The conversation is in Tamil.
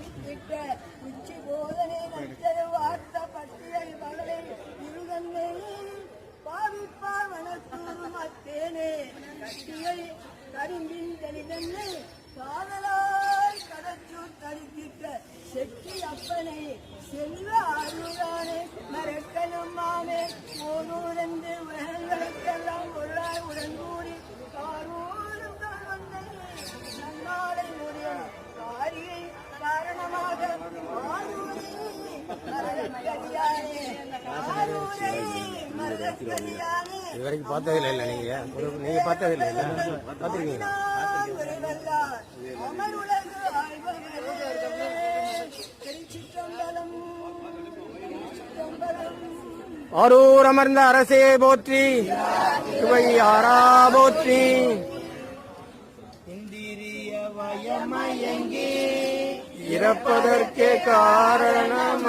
படித்திட்ட உச்சி போதனை நச்சரு வார்த்த பட்டியல் மகளை இருதன்னை பாவிப்பார் வனத்தூரும் அத்தேனே கட்டியை கரும்பின் தெளிதன்னை காதலாய் கடச்சூர் தடுத்திட்ட செட்டி அப்பனை செல்வ ஆறுதானே மரக்கலும் மாமே ஓனூரந்து உலகங்களுக்கெல்லாம் உள்ளாய் உடன்கூடி காரூரும் தன்னை நன்னாளை முடிய காரியை காரணமாக ஆரூரை மரக்கடியானே ஆரூரை மரக்கடியானே இதுவரைக்கும் பார்த்ததில்லை இல்லை நீங்க பார்த்ததில்லை இல்லை பார்த்துருக்கீங்களா? அமருலகு ஆய்வகரே திருச்சிற்றம்பலம் ஆரூர் அமர்ந்த அரசே போற்றி, ஆரா போற்றி. இந்திரிய வயமயங்கி இறப்பதற்கே காரணம்